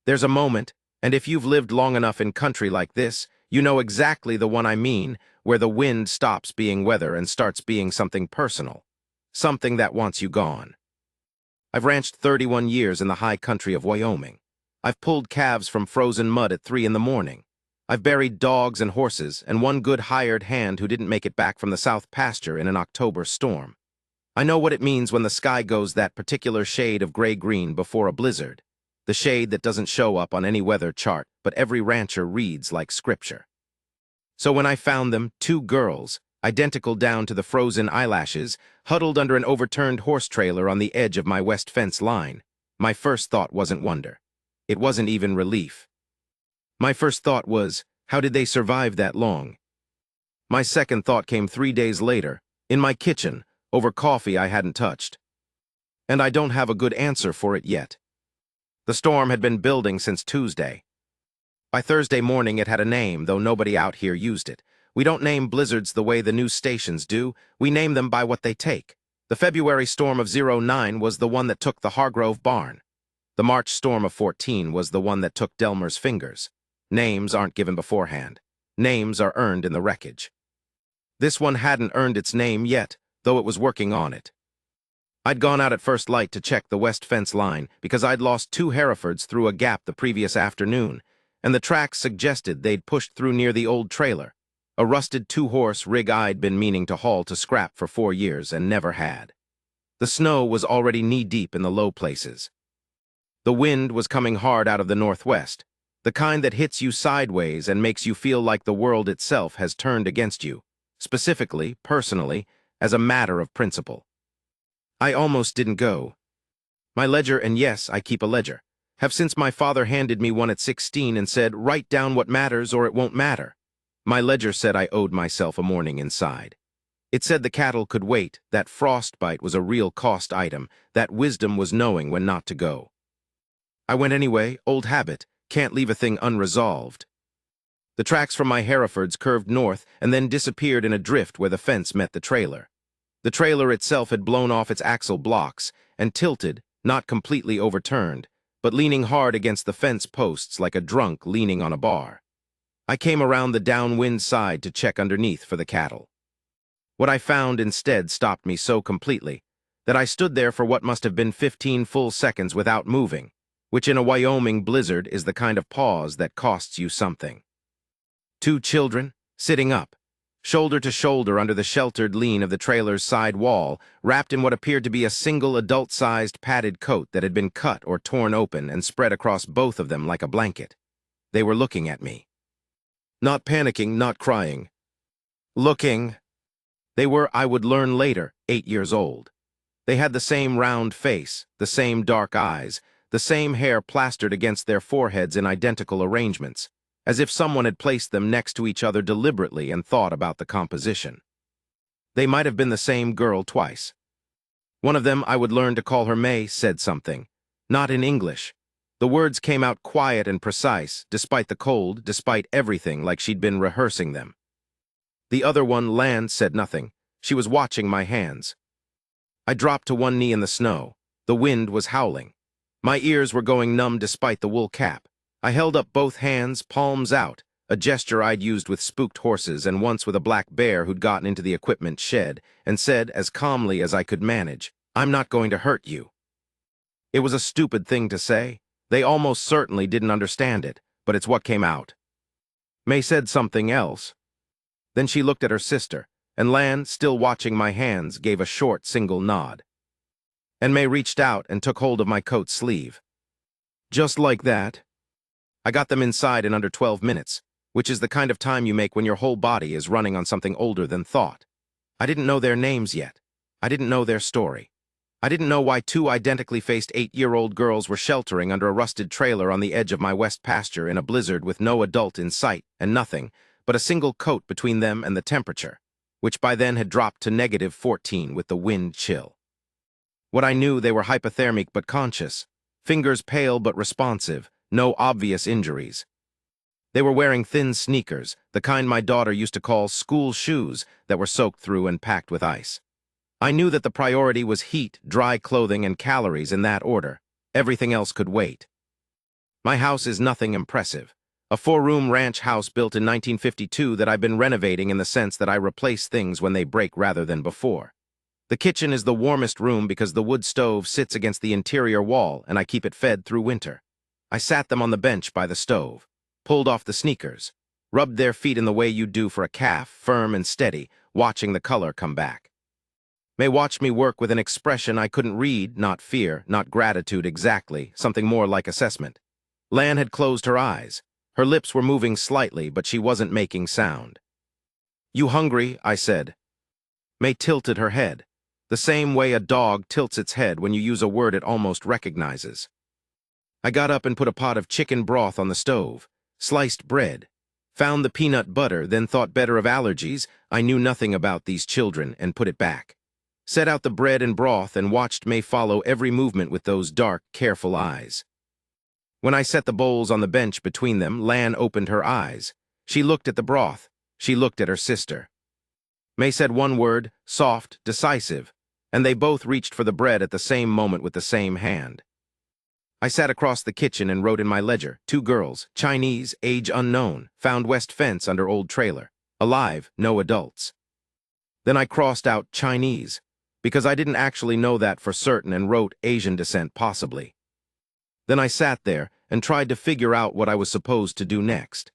There's a moment, and if you've lived long enough in country like this, you know exactly the one I mean, where the wind stops being weather and starts being something personal. Something that wants you gone. I've ranched 31 years in the high country of Wyoming. I've pulled calves from frozen mud at 3 in the morning. I've buried dogs and horses and one good hired hand who didn't make it back from the south pasture in an October storm. I know what it means when the sky goes that particular shade of gray-green before a blizzard. The shade that doesn't show up on any weather chart, but every rancher reads like scripture. So when I found them, two girls, identical down to the frozen eyelashes, huddled under an overturned horse trailer on the edge of my west fence line, my first thought wasn't wonder. It wasn't even relief. My first thought was, how did they survive that long? My second thought came 3 days later, in my kitchen, over coffee I hadn't touched. And I don't have a good answer for it yet. The storm had been building since Tuesday. By Thursday morning it had a name, though nobody out here used it. We don't name blizzards the way the news stations do, we name them by what they take. The February storm of 09 was the one that took the Hargrove barn. The March storm of 14 was the one that took Delmer's fingers. Names aren't given beforehand. Names are earned in the wreckage. This one hadn't earned its name yet, though it was working on it. I'd gone out at first light to check the west fence line because I'd lost 2 Herefords through a gap the previous afternoon, and the tracks suggested they'd pushed through near the old trailer, a rusted 2-horse rig I'd been meaning to haul to scrap for 4 years and never had. The snow was already knee-deep in the low places. The wind was coming hard out of the northwest, the kind that hits you sideways and makes you feel like the world itself has turned against you, specifically, personally, as a matter of principle. I almost didn't go. My ledger, and yes, I keep a ledger, have since my father handed me one at 16 and said, write down what matters or it won't matter. My ledger said I owed myself a morning inside. It said the cattle could wait, that frostbite was a real cost item, that wisdom was knowing when not to go. I went anyway, old habit, can't leave a thing unresolved. The tracks from my Herefords curved north and then disappeared in a drift where the fence met the trailer. The trailer itself had blown off its axle blocks and tilted, not completely overturned, but leaning hard against the fence posts like a drunk leaning on a bar. I came around the downwind side to check underneath for the cattle. What I found instead stopped me so completely that I stood there for what must have been 15 full seconds without moving, which in a Wyoming blizzard is the kind of pause that costs you something. 2 children, sitting up, shoulder to shoulder under the sheltered lean of the trailer's side wall, wrapped in what appeared to be a single adult-sized padded coat that had been cut or torn open and spread across both of them like a blanket. They were looking at me. Not panicking, not crying. Looking. They were, I would learn later, 8 years old. They had the same round face, the same dark eyes, the same hair plastered against their foreheads in identical arrangements, as if someone had placed them next to each other deliberately and thought about the composition. They might have been the same girl twice. One of them, I would learn to call her May, said something. Not in English. The words came out quiet and precise, despite the cold, despite everything, like she'd been rehearsing them. The other one, Lan, said nothing. She was watching my hands. I dropped to one knee in the snow. The wind was howling. My ears were going numb despite the wool cap. I held up both hands, palms out, a gesture I'd used with spooked horses and once with a black bear who'd gotten into the equipment shed, and said, as calmly as I could manage, I'm not going to hurt you. It was a stupid thing to say. They almost certainly didn't understand it, but it's what came out. May said something else. Then she looked at her sister, and Lan, still watching my hands, gave a short single nod. And May reached out and took hold of my coat sleeve. Just like that. I got them inside in under 12 minutes, which is the kind of time you make when your whole body is running on something older than thought. I didn't know their names yet. I didn't know their story. I didn't know why 2 identically faced 8-year-old girls were sheltering under a rusted trailer on the edge of my west pasture in a blizzard with no adult in sight and nothing but a single coat between them and the temperature, which by then had dropped to -14 with the wind chill. What I knew, they were hypothermic but conscious, fingers pale but responsive, no obvious injuries. They were wearing thin sneakers, the kind my daughter used to call school shoes, that were soaked through and packed with ice. I knew that the priority was heat, dry clothing, and calories in that order. Everything else could wait. My house is nothing impressive. A four-room ranch house built in 1952 that I've been renovating in the sense that I replace things when they break rather than before. The kitchen is the warmest room because the wood stove sits against the interior wall and I keep it fed through winter. I sat them on the bench by the stove, pulled off the sneakers, rubbed their feet in the way you do for a calf, firm and steady, watching the color come back. May watched me work with an expression I couldn't read, not fear, not gratitude exactly, something more like assessment. Lan had closed her eyes. Her lips were moving slightly, but she wasn't making sound. "You hungry?" I said. May tilted her head, the same way a dog tilts its head when you use a word it almost recognizes. I got up and put a pot of chicken broth on the stove, sliced bread, found the peanut butter, then thought better of allergies. I knew nothing about these children and put it back. Set out the bread and broth and watched May follow every movement with those dark, careful eyes. When I set the bowls on the bench between them, Lan opened her eyes. She looked at the broth. She looked at her sister. May said one word, soft, decisive, and they both reached for the bread at the same moment with the same hand. I sat across the kitchen and wrote in my ledger, 2 girls, Chinese, age unknown, found west fence under old trailer, alive, no adults. Then I crossed out Chinese, because I didn't actually know that for certain, and wrote Asian descent possibly. Then I sat there and tried to figure out what I was supposed to do next.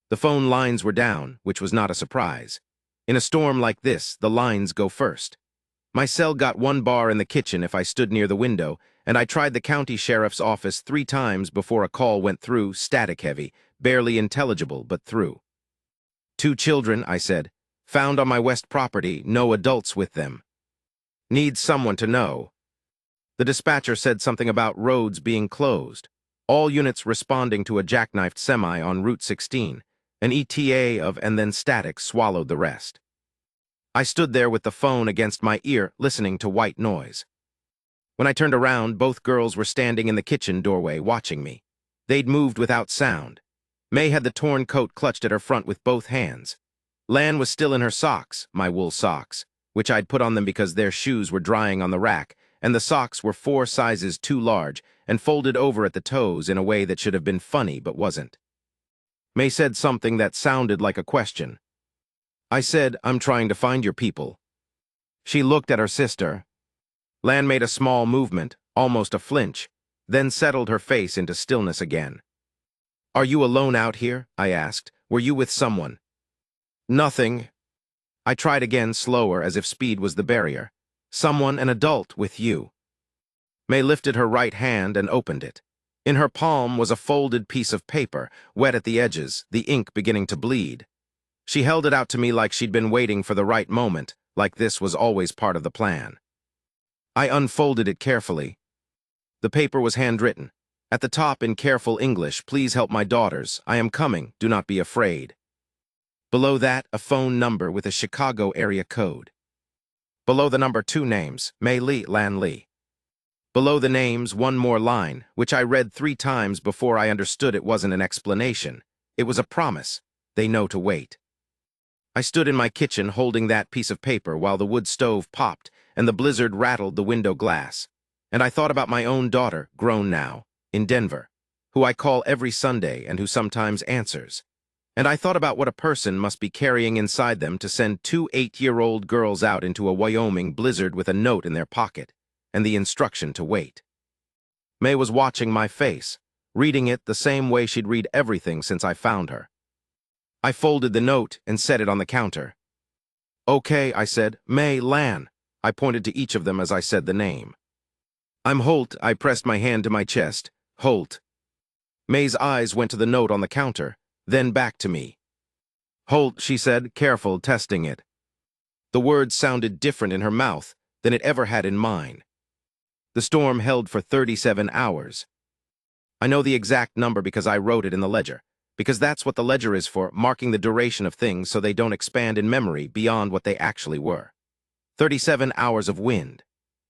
The phone lines were down, which was not a surprise. In a storm like this, the lines go first. My cell got 1 bar in the kitchen if I stood near the window, and I tried the county sheriff's office 3 times before a call went through, static heavy, barely intelligible, but through. 2 children, I said, found on my west property, no adults with them. Need someone to know. The dispatcher said something about roads being closed, all units responding to a jackknifed semi on Route 16. An ETA of and then static swallowed the rest. I stood there with the phone against my ear, listening to white noise. When I turned around, both girls were standing in the kitchen doorway watching me. They'd moved without sound. May had the torn coat clutched at her front with both hands. Lan was still in her socks, my wool socks, which I'd put on them because their shoes were drying on the rack, and the socks were 4 sizes too large and folded over at the toes in a way that should have been funny but wasn't. May said something that sounded like a question. I said, "I'm trying to find your people." She looked at her sister. Lan made a small movement, almost a flinch, then settled her face into stillness again. "Are you alone out here?" I asked. "Were you with someone?" "Nothing." I tried again, slower, as if speed was the barrier. "Someone, an adult, with you." May lifted her right hand and opened it. In her palm was a folded piece of paper, wet at the edges, the ink beginning to bleed. She held it out to me like she'd been waiting for the right moment, like this was always part of the plan. I unfolded it carefully. The paper was handwritten. At the top in careful English, "Please help my daughters. I am coming. Do not be afraid." Below that, a phone number with a Chicago area code. Below the number, 2 names, May Lee, Lan Lee. Below the names, 1 more line, which I read 3 times before I understood it wasn't an explanation. It was a promise. They know to wait. I stood in my kitchen holding that piece of paper while the wood stove popped and the blizzard rattled the window glass. And I thought about my own daughter, grown now, in Denver, who I call every Sunday and who sometimes answers. And I thought about what a person must be carrying inside them to send 2 8-year-old girls out into a Wyoming blizzard with a note in their pocket and the instruction to wait. May was watching my face, reading it the same way she'd read everything since I found her. I folded the note and set it on the counter. "Okay," I said. "May, Lan." I pointed to each of them as I said the name. "I'm Holt." I pressed my hand to my chest. "Holt." May's eyes went to the note on the counter, then back to me. "Holt," she said, careful, testing it. The words sounded different in her mouth than it ever had in mine. The storm held for 37 hours. I know the exact number because I wrote it in the ledger, because that's what the ledger is for, marking the duration of things so they don't expand in memory beyond what they actually were. 37 hours of wind.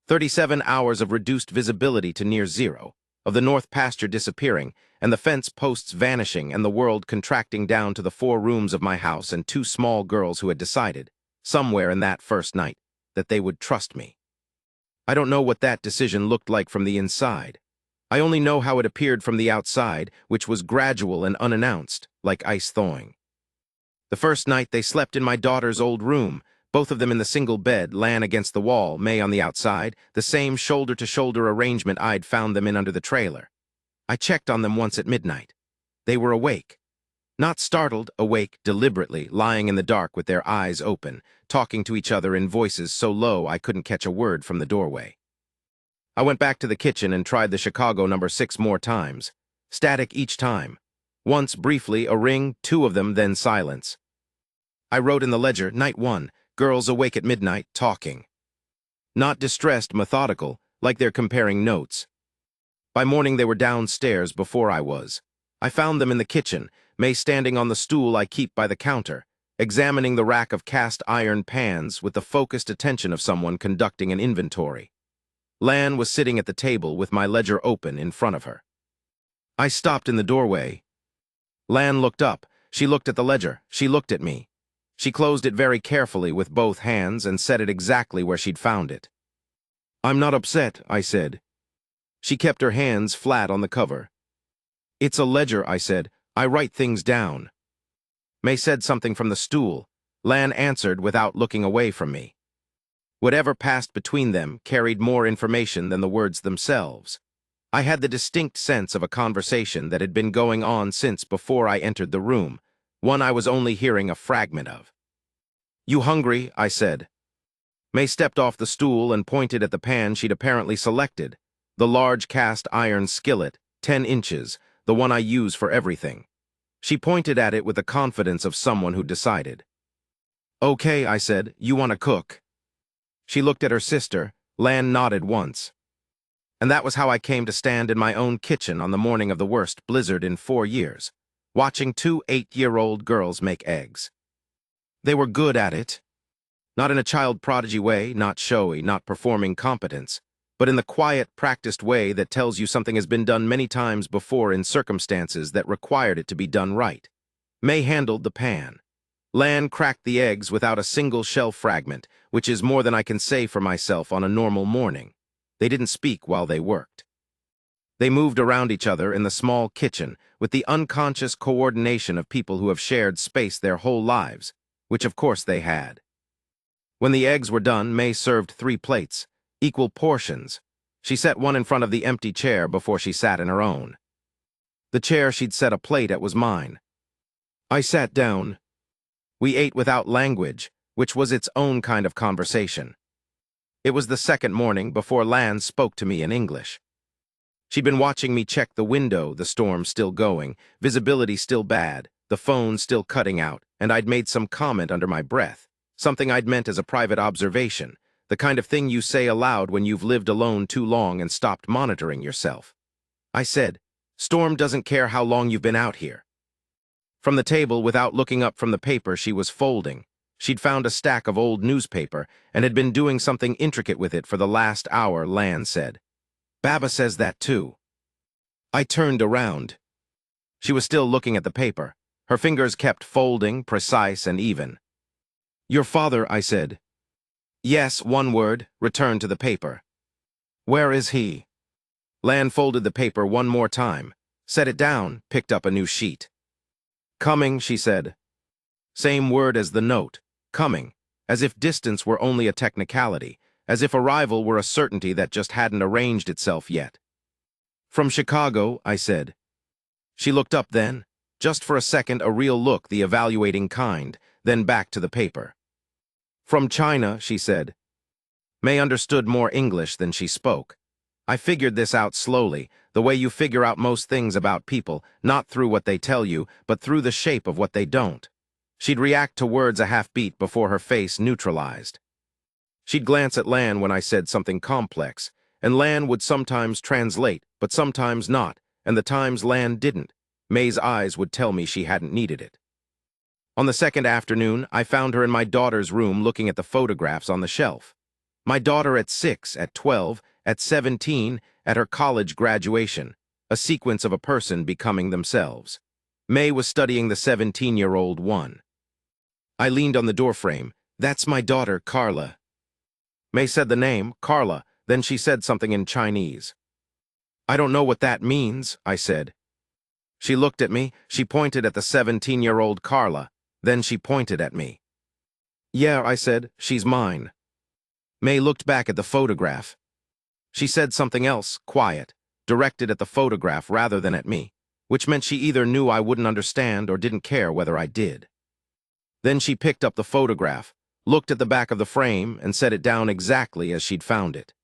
37 hours of reduced visibility to near zero, of the north pasture disappearing, and the fence posts vanishing, and the world contracting down to the 4 rooms of my house and 2 small girls who had decided, somewhere in that first night, that they would trust me. I don't know what that decision looked like from the inside. I only know how it appeared from the outside, which was gradual and unannounced, like ice thawing. The first night they slept in my daughter's old room, both of them in the single bed, Lan against the wall, May on the outside, the same shoulder-to-shoulder arrangement I'd found them in under the trailer. I checked on them once at midnight. They were awake. Not startled, awake deliberately, lying in the dark with their eyes open, talking to each other in voices so low I couldn't catch a word from the doorway. I went back to the kitchen and tried the Chicago number 6 more times. Static each time. Once, briefly, a ring, 2 of them, then silence. I wrote in the ledger, night 1, girls awake at midnight, talking. Not distressed, methodical, like they're comparing notes. By morning they were downstairs before I was. I found them in the kitchen, May standing on the stool I keep by the counter, examining the rack of cast iron pans with the focused attention of someone conducting an inventory. Lan was sitting at the table with my ledger open in front of her. I stopped in the doorway. Lan looked up. She looked at the ledger. She looked at me. She closed it very carefully with both hands and set it exactly where she'd found it. "I'm not upset," I said. She kept her hands flat on the cover. "It's a ledger," I said. "I write things down." May said something from the stool. Lan answered without looking away from me. Whatever passed between them carried more information than the words themselves. I had the distinct sense of a conversation that had been going on since before I entered the room, one I was only hearing a fragment of. "You hungry?" I said. May stepped off the stool and pointed at the pan she'd apparently selected, the large cast iron skillet, 10 inches, the one I use for everything. She pointed at it with the confidence of someone who decided. "Okay," I said, "you want to cook?" She looked at her sister. Lan nodded once. And that was how I came to stand in my own kitchen on the morning of the worst blizzard in 4 years, watching 2 8-year-old girls make eggs. They were good at it. Not in a child prodigy way, not showy, not performing competence, but in the quiet, practiced way that tells you something has been done many times before in circumstances that required it to be done right. May handled the pan. Lan cracked the eggs without a single shell fragment, which is more than I can say for myself on a normal morning. They didn't speak while they worked. They moved around each other in the small kitchen with the unconscious coordination of people who have shared space their whole lives, which of course they had. When the eggs were done, May served 3 plates, equal portions. She set one in front of the empty chair before she sat in her own. The chair she'd set a plate at was mine. I sat down. We ate without language, which was its own kind of conversation. It was the second morning before Lan spoke to me in English. She'd been watching me check the window, the storm still going, visibility still bad, the phone still cutting out, and I'd made some comment under my breath, something I'd meant as a private observation, the kind of thing you say aloud when you've lived alone too long and stopped monitoring yourself. I said, "Storm doesn't care how long you've been out here." From the table, without looking up from the paper she was folding, she'd found a stack of old newspaper and had been doing something intricate with it for the last hour, Lan said. "Baba says that too." I turned around. She was still looking at the paper. Her fingers kept folding, precise and even. "Your father," I said. "Yes, one word," returned to the paper. "Where is he?" Lan folded the paper one more time, set it down, picked up a new sheet. "Coming," she said. Same word as the note, coming, as if distance were only a technicality, as if arrival were a certainty that just hadn't arranged itself yet. "From Chicago," I said. She looked up then, just for a second, a real look, the evaluating kind, then back to the paper. "From China," she said. May understood more English than she spoke. I figured this out slowly, the way you figure out most things about people, not through what they tell you, but through the shape of what they don't. She'd react to words a half beat before her face neutralized. She'd glance at Lan when I said something complex, and Lan would sometimes translate, but sometimes not, and the times Lan didn't, May's eyes would tell me she hadn't needed it. On the second afternoon, I found her in my daughter's room looking at the photographs on the shelf. My daughter at 6, at 12, at 17, at her college graduation, a sequence of a person becoming themselves. May was studying the 17-year-old one. I leaned on the doorframe. "That's my daughter, Carla." May said the name, Carla, then she said something in Chinese. I don't know what that means, I said. She looked at me, she pointed at the 17-year-old Carla, then she pointed at me. Yeah, I said, she's mine. May looked back at the photograph. She said something else, quiet, directed at the photograph rather than at me, which meant she either knew I wouldn't understand or didn't care whether I did. Then she picked up the photograph, looked at the back of the frame, and set it down exactly as she'd found it.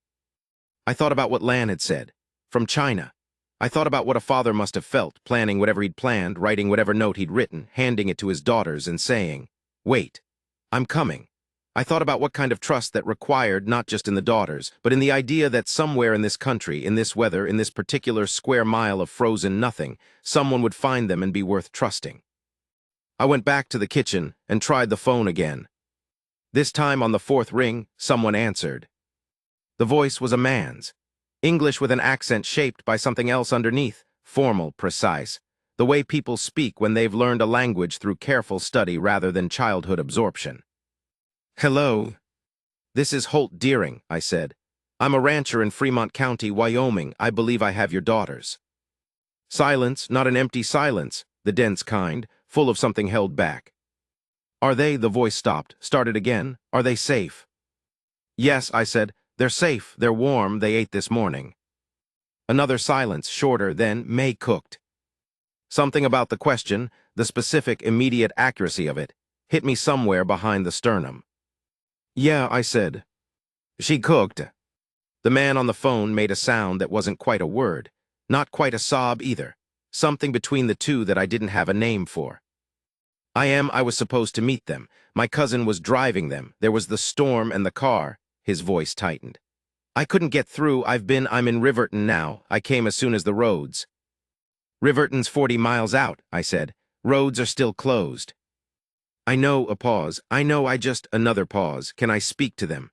I thought about what Lan had said. From China. I thought about what a father must have felt, planning whatever he'd planned, writing whatever note he'd written, handing it to his daughters and saying, "Wait, I'm coming." I thought about what kind of trust that required not just in the daughters, but in the idea that somewhere in this country, in this weather, in this particular square mile of frozen nothing, someone would find them and be worth trusting. I went back to the kitchen and tried the phone again. This time on the fourth ring, someone answered. The voice was a man's. English with an accent shaped by something else underneath, formal, precise, the way people speak when they've learned a language through careful study rather than childhood absorption. Hello. This is Holt Deering, I said. I'm a rancher in Fremont County, Wyoming. I believe I have your daughters. Silence, not an empty silence, the dense kind, full of something held back. Are they, the voice stopped, started again, are they safe? Yes, I said, they're safe, they're warm, they ate this morning. Another silence, shorter, then May cooked. Something about the question, the specific, immediate accuracy of it, hit me somewhere behind the sternum. Yeah, I said. She cooked. The man on the phone made a sound that wasn't quite a word, not quite a sob either, something between the two that I didn't have a name for. I was supposed to meet them. My cousin was driving them. There was the storm and the car. His voice tightened. I couldn't get through. I'm in Riverton now. I came as soon as the roads. Riverton's 40 miles out, I said. Roads are still closed. I know, a pause. Another pause. Can I speak to them?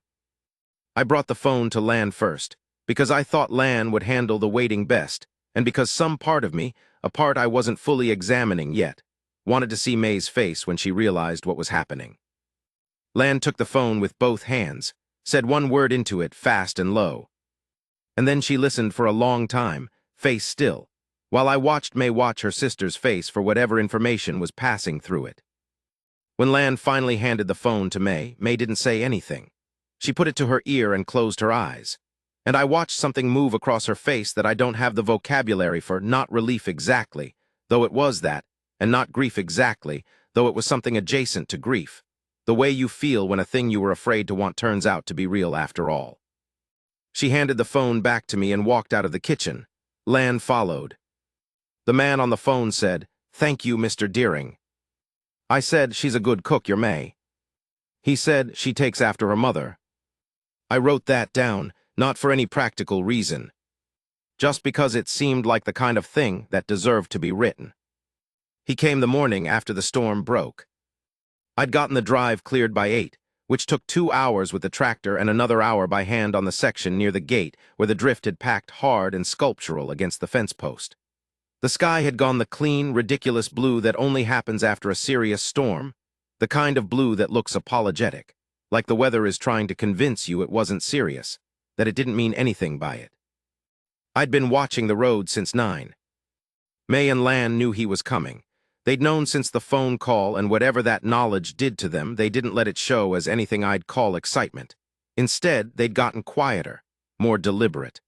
I brought the phone to Lan first, because I thought Lan would handle the waiting best, and because some part of me, a part I wasn't fully examining yet, wanted to see May's face when she realized what was happening. Lan took the phone with both hands, said one word into it, fast and low. And then she listened for a long time, face still, while I watched May watch her sister's face for whatever information was passing through it. When Lan finally handed the phone to May, May didn't say anything. She put it to her ear and closed her eyes. And I watched something move across her face that I don't have the vocabulary for, not relief exactly, though it was that, and not grief exactly, though it was something adjacent to grief. The way you feel when a thing you were afraid to want turns out to be real after all. She handed the phone back to me and walked out of the kitchen. Lan followed. The man on the phone said, "Thank you, Mr. Deering." I said, "She's a good cook, your May." He said, "She takes after her mother." I wrote that down, not for any practical reason, just because it seemed like the kind of thing that deserved to be written. He came the morning after the storm broke. I'd gotten the drive cleared by 8, which took 2 hours with the tractor and another hour by hand on the section near the gate where the drift had packed hard and sculptural against the fence post. The sky had gone the clean, ridiculous blue that only happens after a serious storm, the kind of blue that looks apologetic, like the weather is trying to convince you it wasn't serious, that it didn't mean anything by it. I'd been watching the road since 9. May and Lan knew he was coming. They'd known since the phone call, and whatever that knowledge did to them, they didn't let it show as anything I'd call excitement. Instead, they'd gotten quieter, more deliberate.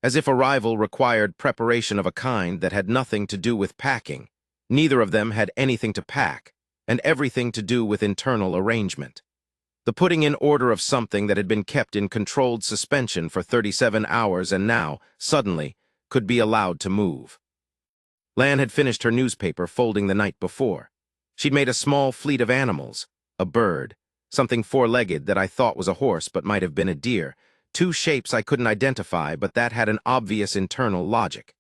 As if arrival required preparation of a kind that had nothing to do with packing. Neither of them had anything to pack, and everything to do with internal arrangement. The putting in order of something that had been kept in controlled suspension for 37 hours and now, suddenly, could be allowed to move. Lan had finished her newspaper folding the night before. She'd made a small fleet of animals, a bird, something four-legged that I thought was a horse but might have been a deer, 2 shapes I couldn't identify but that had an obvious internal logic.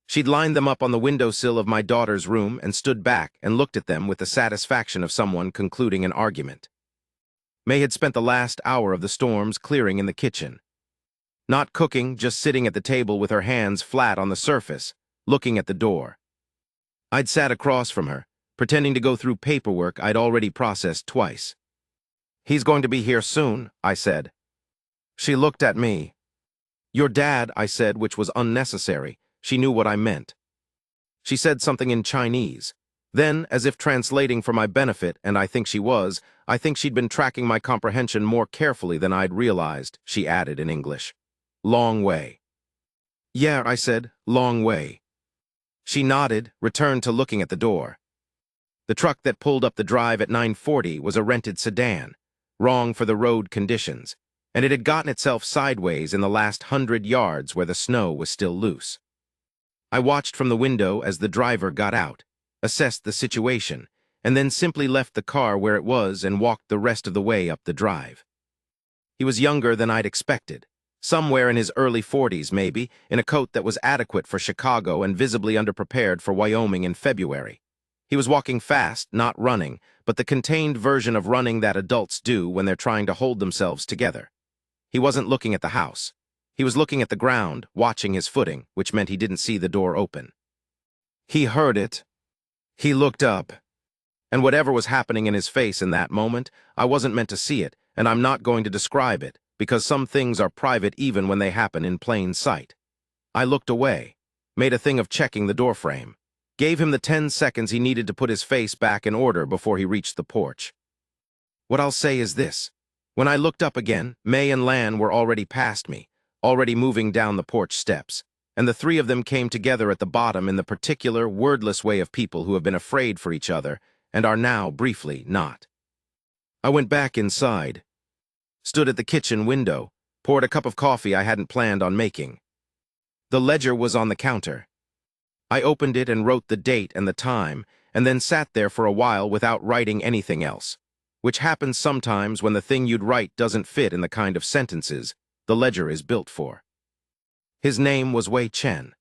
She'd lined them up on the windowsill of my daughter's room and stood back and looked at them with the satisfaction of someone concluding an argument. May had spent the last hour of the storm's clearing in the kitchen. Not cooking, just sitting at the table with her hands flat on the surface, looking at the door. I'd sat across from her, pretending to go through paperwork I'd already processed twice. "He's going to be here soon," I said. She looked at me. Your dad, I said, which was unnecessary. She knew what I meant. She said something in Chinese. Then, as if translating for my benefit, and I think she'd been tracking my comprehension more carefully than I'd realized, she added in English. Long way. Yeah, I said, long way. She nodded, returned to looking at the door. The truck that pulled up the drive at 9:40 was a rented sedan, wrong for the road conditions, and it had gotten itself sideways in the last 100 yards where the snow was still loose. I watched from the window as the driver got out, assessed the situation, and then simply left the car where it was and walked the rest of the way up the drive. He was younger than I'd expected, somewhere in his early 40s maybe, in a coat that was adequate for Chicago and visibly underprepared for Wyoming in February. He was walking fast, not running, but the contained version of running that adults do when they're trying to hold themselves together. He wasn't looking at the house. He was looking at the ground, watching his footing, which meant he didn't see the door open. He heard it. He looked up. And whatever was happening in his face in that moment, I wasn't meant to see it, and I'm not going to describe it, because some things are private even when they happen in plain sight. I looked away, made a thing of checking the doorframe, gave him the 10 seconds he needed to put his face back in order before he reached the porch. What I'll say is this. When I looked up again, May and Lan were already past me, already moving down the porch steps, and the three of them came together at the bottom in the particular, wordless way of people who have been afraid for each other and are now, briefly, not. I went back inside, stood at the kitchen window, poured a cup of coffee I hadn't planned on making. The ledger was on the counter. I opened it and wrote the date and the time, and then sat there for a while without writing anything else, which happens sometimes when the thing you'd write doesn't fit in the kind of sentences the ledger is built for. His name was Wei Chen.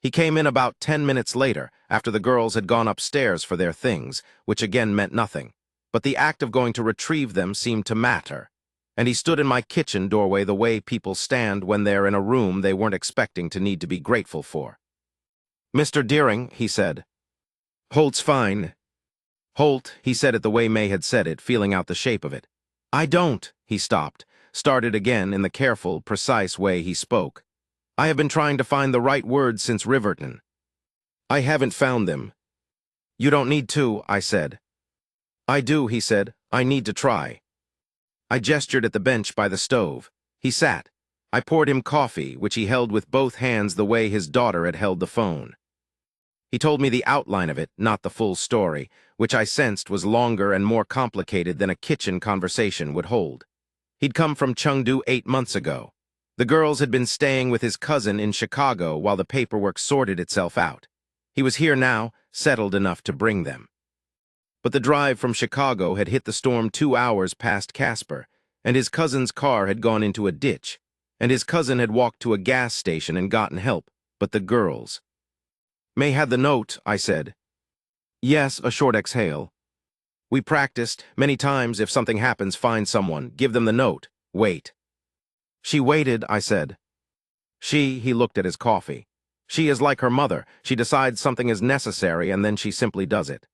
He came in about 10 minutes later, after the girls had gone upstairs for their things, which again meant nothing, but the act of going to retrieve them seemed to matter, and he stood in my kitchen doorway the way people stand when they're in a room they weren't expecting to need to be grateful for. Mr. Deering, he said. Holt's fine. Holt, he said it the way May had said it, feeling out the shape of it. I don't, he stopped, started again in the careful, precise way he spoke. I have been trying to find the right words since Riverton. I haven't found them. You don't need to, I said. I do, he said. I need to try. I gestured at the bench by the stove. He sat. I poured him coffee, which he held with both hands the way his daughter had held the phone. He told me the outline of it, not the full story, which I sensed was longer and more complicated than a kitchen conversation would hold. He'd come from Chengdu 8 months ago. The girls had been staying with his cousin in Chicago while the paperwork sorted itself out. He was here now, settled enough to bring them. But the drive from Chicago had hit the storm 2 hours past Casper, and his cousin's car had gone into a ditch, and his cousin had walked to a gas station and gotten help, but the girls. May had the note, I said. Yes, a short exhale. We practiced, many times if something happens, find someone, give them the note, wait. She waited, I said. He looked at his coffee. She is like her mother. She decides something is necessary and then she simply does it.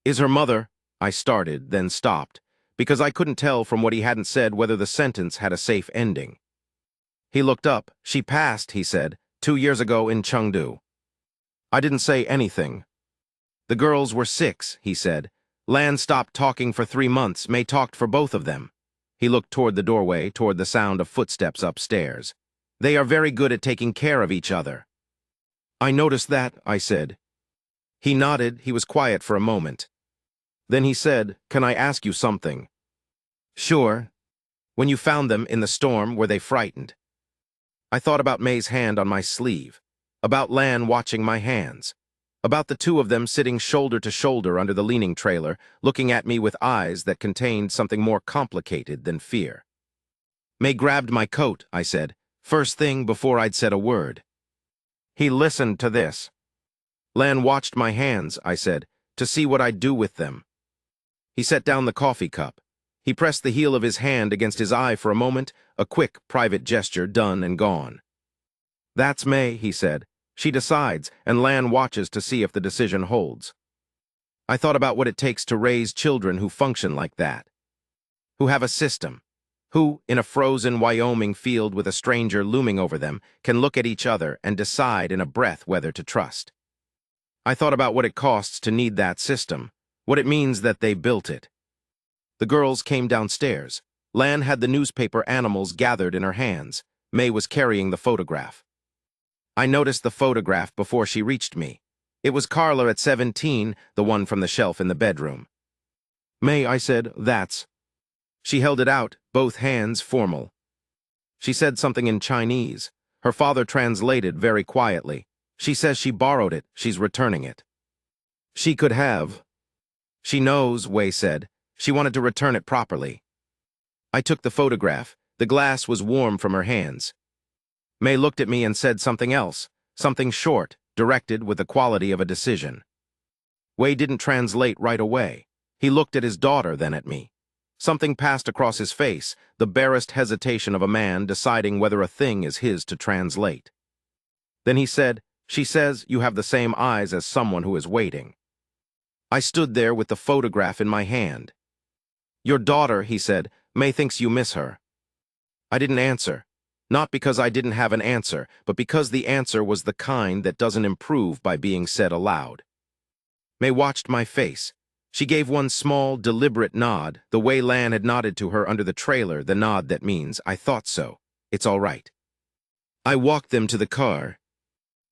Is her mother, I started, then stopped, because I couldn't tell from what he hadn't said whether the sentence had a safe ending. He looked up. She passed, he said, 2 years ago in Chengdu. I didn't say anything. The girls were 6, he said. Lan stopped talking for 3 months. May talked for both of them. He looked toward the doorway, toward the sound of footsteps upstairs. They are very good at taking care of each other. I noticed that, I said. He nodded. He was quiet for a moment. Then he said, Can I ask you something? Sure. When you found them in the storm, were they frightened? I thought about May's hand on my sleeve, about Lan watching my hands, about the two of them sitting shoulder to shoulder under the leaning trailer, looking at me with eyes that contained something more complicated than fear. May grabbed my coat, I said, first thing before I'd said a word. He listened to this. Lan watched my hands, I said, to see what I'd do with them. He set down the coffee cup. He pressed the heel of his hand against his eye for a moment, a quick, private gesture done and gone. That's May, he said. She decides, and Lan watches to see if the decision holds. I thought about what it takes to raise children who function like that, who have a system, who, in a frozen Wyoming field with a stranger looming over them, can look at each other and decide in a breath whether to trust. I thought about what it costs to need that system, what it means that they built it. The girls came downstairs. Lan had the newspaper animals gathered in her hands. May was carrying the photograph. I noticed the photograph before she reached me. It was Carla at 17, the one from the shelf in the bedroom. May, I said, that's. She held it out, both hands formal. She said something in Chinese. Her father translated very quietly. She says she borrowed it, she's returning it. She could have. She knows, Wei said. She wanted to return it properly. I took the photograph. The glass was warm from her hands. May looked at me and said something else, something short, directed with the quality of a decision. Wei didn't translate right away. He looked at his daughter, then at me. Something passed across his face, the barest hesitation of a man deciding whether a thing is his to translate. Then he said, "She says you have the same eyes as someone who is waiting." I stood there with the photograph in my hand. "Your daughter," he said, "May thinks you miss her." I didn't answer. Not because I didn't have an answer, but because the answer was the kind that doesn't improve by being said aloud. May watched my face. She gave one small, deliberate nod, the way Lan had nodded to her under the trailer, the nod that means, "I thought so. It's all right." I walked them to the car.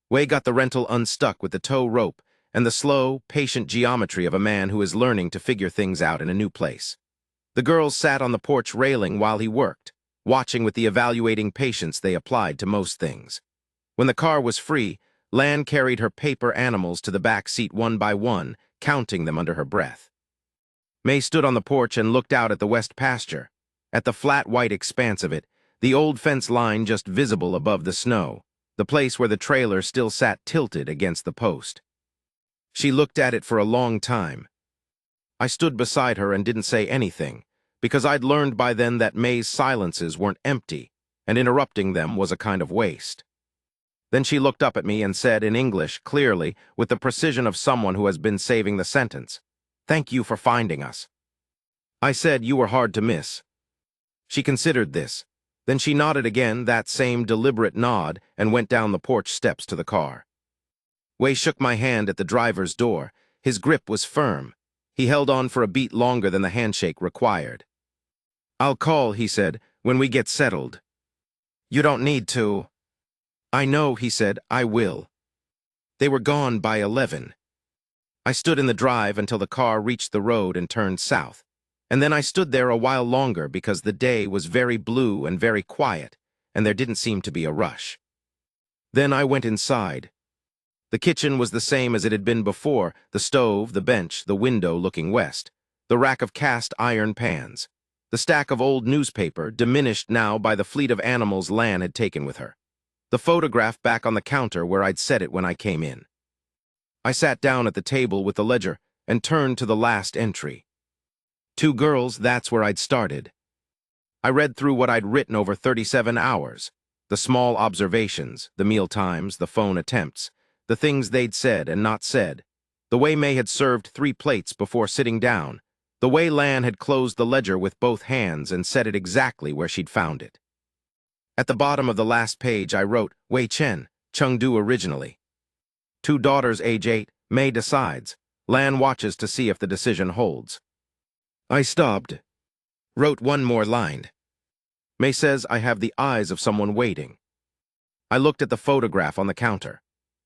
Wei got the rental unstuck with the tow rope and the slow, patient geometry of a man who is learning to figure things out in a new place. The girls sat on the porch railing while he worked, watching with the evaluating patience they applied to most things. When the car was free, Lan carried her paper animals to the back seat one by one, counting them under her breath. May stood on the porch and looked out at the west pasture, at the flat white expanse of it, the old fence line just visible above the snow, the place where the trailer still sat tilted against the post. She looked at it for a long time. I stood beside her and didn't say anything, because I'd learned by then that May's silences weren't empty, and interrupting them was a kind of waste. Then she looked up at me and said in English, clearly, with the precision of someone who has been saving the sentence, "Thank you for finding us." I said, "You were hard to miss." She considered this. Then she nodded again, that same deliberate nod, and went down the porch steps to the car. Wei shook my hand at the driver's door. His grip was firm. He held on for a beat longer than the handshake required. "I'll call," he said, "when we get settled." "You don't need to." "I know," he said, "I will." They were gone by 11. I stood in the drive until the car reached the road and turned south, and then I stood there a while longer because the day was very blue and very quiet, and there didn't seem to be a rush. Then I went inside. The kitchen was the same as it had been before, the stove, the bench, the window looking west, the rack of cast iron pans, the stack of old newspaper, diminished now by the fleet of animals Lan had taken with her, the photograph back on the counter where I'd set it when I came in. I sat down at the table with the ledger and turned to the last entry. 2 girls, that's where I'd started. I read through what I'd written over 37 hours, the small observations, the meal times, the phone attempts, the things they'd said and not said, the way May had served 3 plates before sitting down, the way Lan had closed the ledger with both hands and set it exactly where she'd found it. At the bottom of the last page I wrote, Wei Chen, Chengdu originally. 2 daughters age 8, May decides. Lan watches to see if the decision holds. I stopped. Wrote one more line. May says I have the eyes of someone waiting. I looked at the photograph on the counter.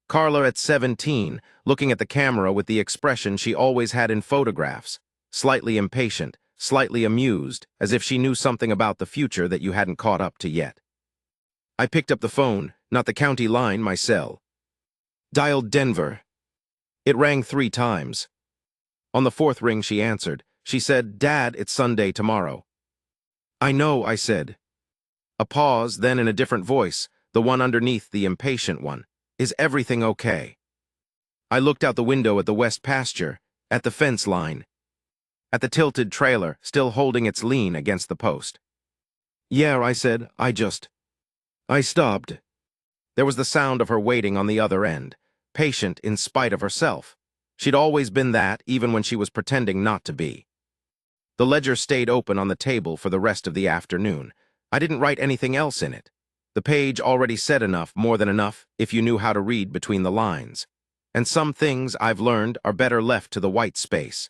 Carla at 17, looking at the camera with the expression she always had in photographs, slightly impatient, slightly amused, as if she knew something about the future that you hadn't caught up to yet. I picked up the phone, not the county line, my cell. Dialed Denver. It rang 3 times. On the 4th ring she answered. She said, "Dad, it's Sunday tomorrow." "I know," I said. A pause, then in a different voice, the one underneath the impatient one. "Is everything okay?" I looked out the window at the west pasture, at the fence line, at the tilted trailer, still holding its lean against the post. "Yeah," I said, I stopped. There was the sound of her waiting on the other end, patient in spite of herself. She'd always been that, even when she was pretending not to be. The ledger stayed open on the table for the rest of the afternoon. I didn't write anything else in it. The page already said enough, more than enough, if you knew how to read between the lines. And some things, I've learned, are better left to the white space.